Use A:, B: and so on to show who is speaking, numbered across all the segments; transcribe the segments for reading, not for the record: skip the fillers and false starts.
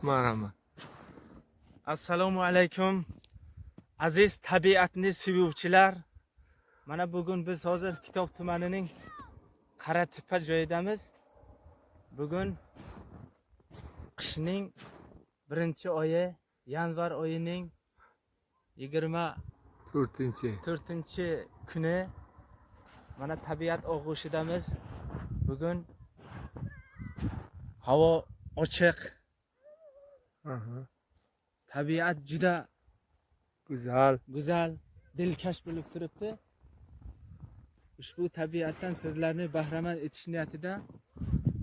A: Marhamat.
B: Assalomu alaykum. Aziz tabiatni sevuvchilar. Mana bugun biz hozir Kitob tumanining Qaratepa joyidamiz. Bugun qishning 1-oyi, yanvar oyining 24-kuni. Mana tabiat og'ushidamiz. Bugun havo ochiq. Tabiat juda go'zal, dilkash bo'lib turibdi. Ushbu tabiatdan sizlarni bahramand etish niyatida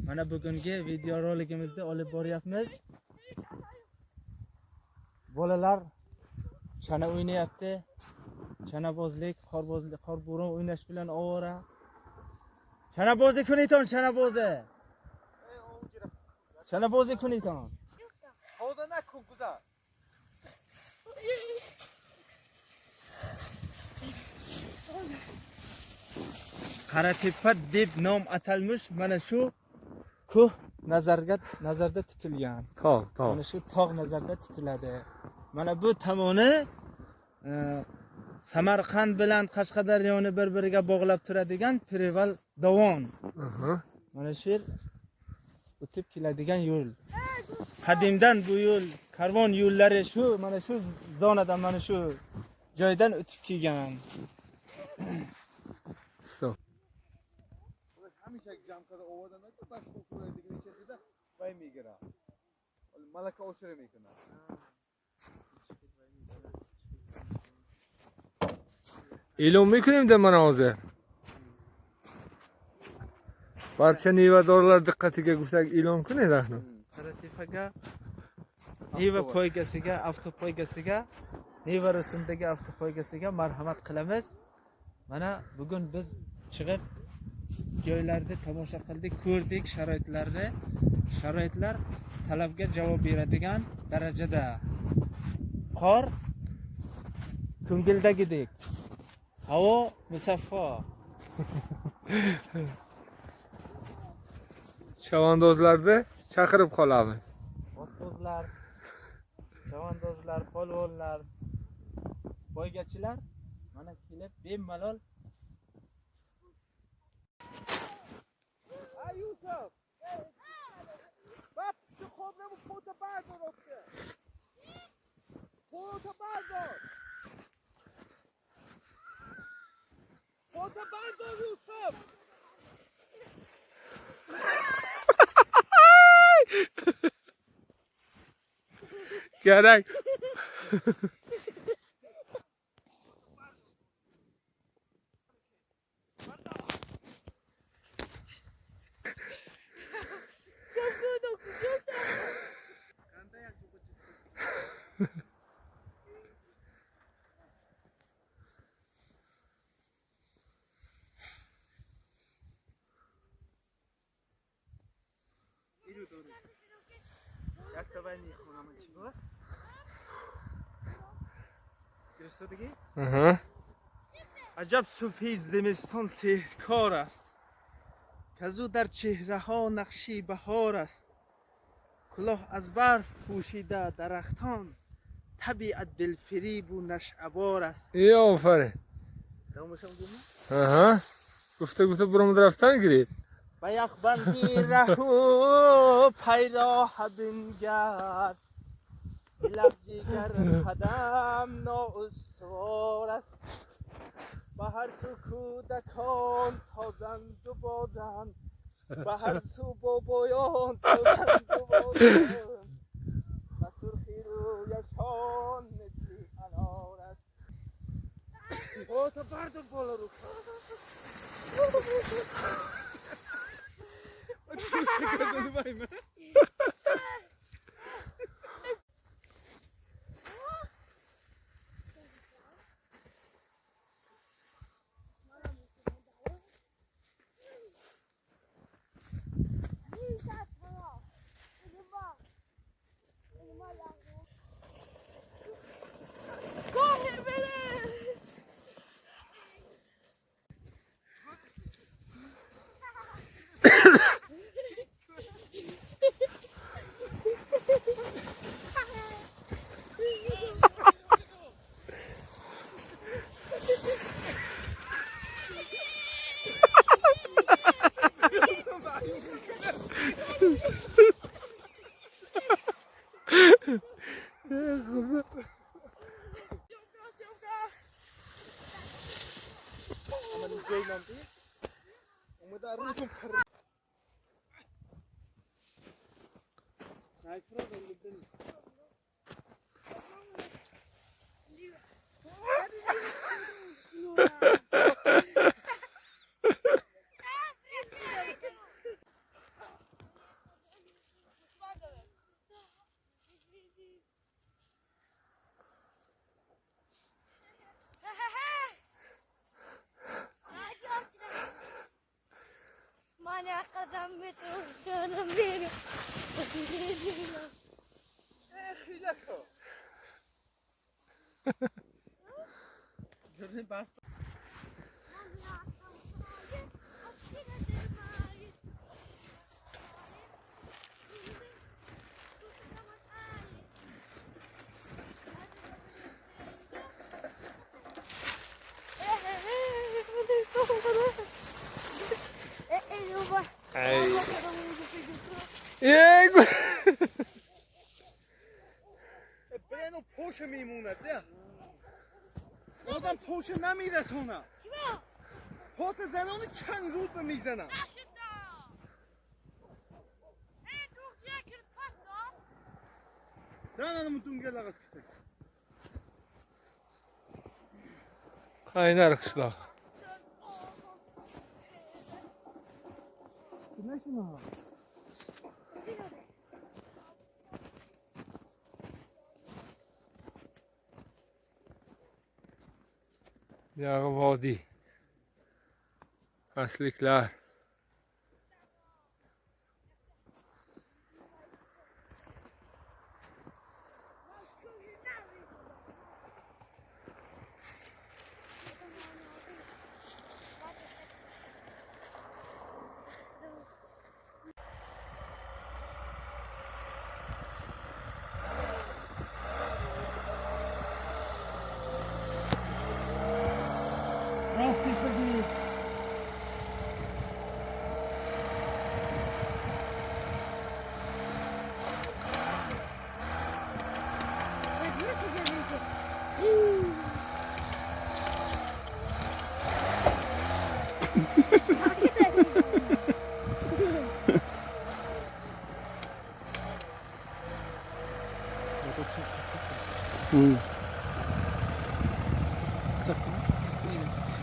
B: mana bugungi video roligimizni olib boryapmiz. Bolalar chana o'ynayapti. Chanabozlik, qorbo'ron o'ynash bilan ovora. Chanabozi kuniton, chanabozi. Chanabozi kuniton. Hodana kukuza. Qaratepa deb nom atalmish mana shu ko'h nazarda tutilgan.
A: Tog'.
B: Mana shu tog' nazarda tutiladi. Mana bu tomoni Samarqand bilan Qashqadaryoni bir-biriga bog'lab turadigan Preval dovon. Mana shu yer o'tib keladigan yo'l. Qadimdan bu yo'l, karvon yo'llari shu mana shu zonadan, mana shu joydan o'tib kelgan.
A: Stop.
C: همیشه جمع آوردن که بعد کوکوره دیگه نشسته وای میگیره ملک آشره میکنه
A: اعلام میکنیم در مناظر. barcha nevadorlar diqqatiga guftak e'lon qiling rahnu.
B: Qaratepaga neva poygasiga, avtopoygasiga, neva rusumdagi avtopoygasiga marhamat qilamiz. Mana bugun biz chiqib joylarda tomosha qildik, ko'rdik sharoitlarni. Sharoitlar talabga javob beradigan darajada. Qor ko'ngildagidek. Havo musaffo.
A: Chavandozlarni chaqirib qolamiz.
B: Otbozlar, chavandozlar, polvonlar, poygachilar mana kelib bemalol.
C: ای یوسف باب چه خبره پوت بردار افته پوت بردار یوسف
A: Gerek.
B: یک تا باید میخونم چی بود؟ گرفتگی؟ عجب صبحی زمستان سحرکار است که زو در چهره ها نقشی بهار است. کلاه از برف پوشیده درختان طبیعت دلفریب و نشعبار است.
A: ای آفرین. گفته برامون رفتن گرید.
B: با یخبندی رهو پیراه بنگرد لب جگر قدم نااستوار است. به هر سو کودکان تازند و بازند به هر سو بابایان تازند و بازند و سرخی رویشان مثل انار است. تو بردار بالا رو ولی جیلان دی
C: اومده روتون پر
B: نایفرا دلیل
D: Mana kadam betul canım benim.
C: خیلی کو
B: جرنی بس
A: ای یک
C: برنو پوش میمونه ده آدم پوش نمیرسونه پات زنان چند روز به میزنن زنانمون دونگه لغت کتک
A: Qaynar qishloq. Yağı vadi. Asliklar.
B: راستش بگی
C: Stop.